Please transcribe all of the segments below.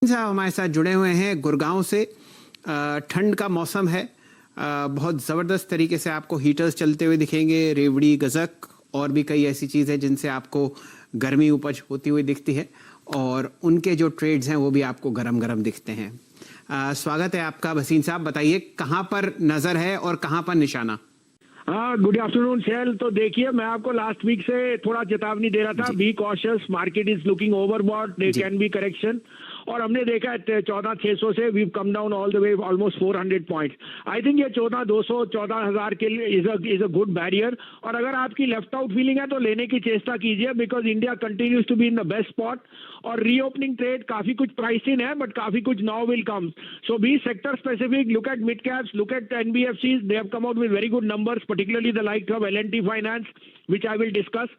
साहब हमारे साथ जुड़े हुए हैं गुड़गांव से। ठंड का मौसम है। बहुत ज़बरदस्त तरीके से आपको हीटर्स चलते हुए दिखेंगे, रेवड़ी, गज़क और भी कई ऐसी चीज़ है जिनसे आपको गर्मी उपज होती हुई दिखती है और उनके जो ट्रेड्स हैं वो भी आपको गरम गरम दिखते हैं। स्वागत है आपका भसीन साहब। बताइए कहाँ पर नज़र है और कहाँ पर निशाना? हाँ, गुड आफ्टरनून शैल। तो देखिए, मैं आपको लास्ट वीक से थोड़ा चेतावनी दे रहा था, be cautious, market is looking overbought, there can be correction. और हमने देखा है 14,600 से we come down all the way almost 400 points. I think ये 14,200 14,000 के लिए इज अ गुड बैरियर। और अगर आपकी लेफ्ट आउट फीलिंग है तो लेने की चेष्टा कीजिए, because India continues to be in the best spot. और रीओपनिंग ट्रेड काफी कुछ प्राइस इन है, बट काफी कुछ now will come. So be sector specific, look at mid caps, look at NBFCs, they have come out with very good numbers, particularly the likes of L&T Finance, which I will discuss,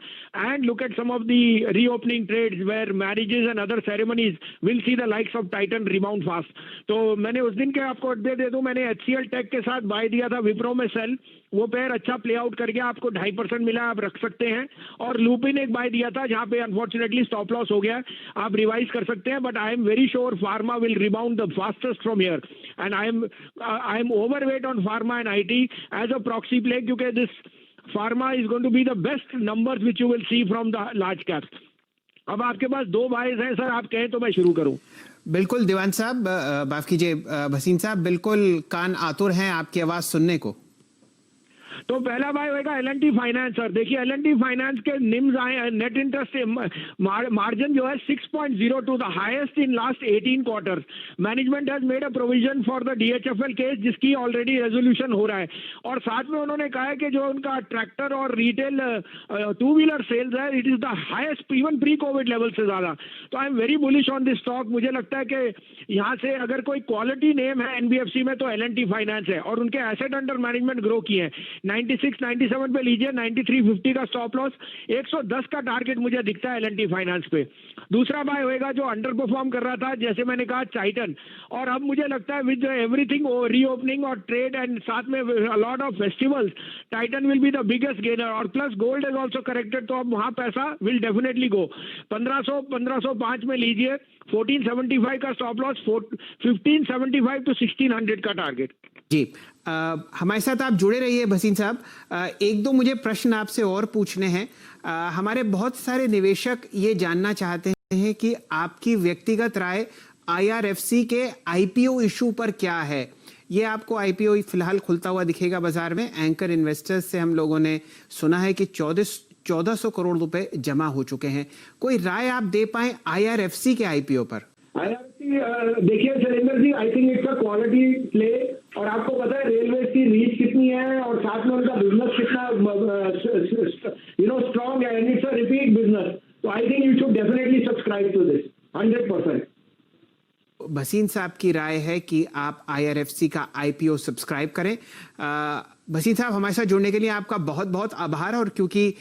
and look at some of the reopening trades where marriages and other ceremonies will see the likes of Titan rebound fast. तो मैंने उस दिन के आपको update दे दूं, मैंने HCL take के साथ बाय दिया था, विप्रो में सेल। वो पेयर अच्छा प्ले आउट कर गया, आपको 2.5% मिला, आप रख सकते हैं। और लूपिन एक बाय दिया था जहां पे अनफॉर्चुनेटली स्टॉप लॉस हो गया, आप रिवाइज कर सकते हैं। But I am very sure pharma will rebound the fastest from here, and I am overweight on pharma and IT as a proxy play, क्योंकि this pharma is going to be the best numbers which you will see from the large caps. अब आपके पास दो boys हैं sir, आप कहें तो मैं शुरू करूं। बिल्कुल दीवान साहब, माफ कीजिए भसीन साहब, बिल्कुल कान आतुर हैं आपकी आवाज़ सुनने को। तो पहला बाय होगा L&T फाइनेंस। सर देखिए, L&T फाइनेंस के निम्स आए, नेट इंटरेस्ट मार्जिन जो है 6.02, the highest in last 18 quarters. Management has made a provision for the DHFL case, जिसकी ऑलरेडी रेजोल्यूशन हो रहा है। और साथ में उन्होंने कहा है कि जो उनका ट्रैक्टर और रिटेल टू व्हीलर सेल्स है, it is the highest even pre Covid level से ज्यादा। तो आई am very bullish on this stock. मुझे लगता है कि यहाँ से अगर कोई क्वालिटी नेम है एनबीएफसी में तो L&T फाइनेंस है, और उनके एसेट अंडर मैनेजमेंट ग्रो किए हैं। 96 97 पे लीजिए, 93.50 का स्टॉप लॉस, 110 का टारगेट मुझे दिखता है L&T फाइनेंस पे। दूसरा बाय होएगा जो अंडर परफॉर्म कर रहा था, जैसे मैंने कहा, टाइटन। और अब मुझे लगता है विद एवरीथिंग रीओपनिंग और ट्रेड एंड साथ में lot of festivals, Titan will be the biggest gainer. और plus gold is also corrected, तो अब वहां पैसा विल डेफिनेटली गो। 1505 में लीजिए, 1475 का स्टॉप लॉस, 1575 टू 1600 का टारगेट। जी, हमारे साथ आप जुड़े रहिए भसीन साहब। एक दो मुझे प्रश्न आपसे और पूछने हैं। हमारे बहुत सारे निवेशक ये जानना चाहते हैं कि आपकी व्यक्तिगत राय IRFC के IPO इशू पर क्या है। ये आपको IPO फिलहाल खुलता हुआ दिखेगा बाजार में। एंकर इन्वेस्टर्स से हम लोगों ने सुना है कि 1400 करोड़ रुपए जमा हो चुके हैं। कोई राय आप दे पाए IRFC के IPO पर? देखिए Shailendra ji, I think it's a quality play. और आपको पता है रेलवे की रीच कितनी है और साथ में उनका बिजनेस कितना स्ट्रॉन्ग है, and it's a repeat business. तो I think you should definitely subscribe to this 100%। Bhasin साहब की राय है कि आप IRFC का IPO सब्सक्राइब करें। भसीन साहब, हमारे साथ जुड़ने के लिए आपका बहुत बहुत आभार। और क्योंकि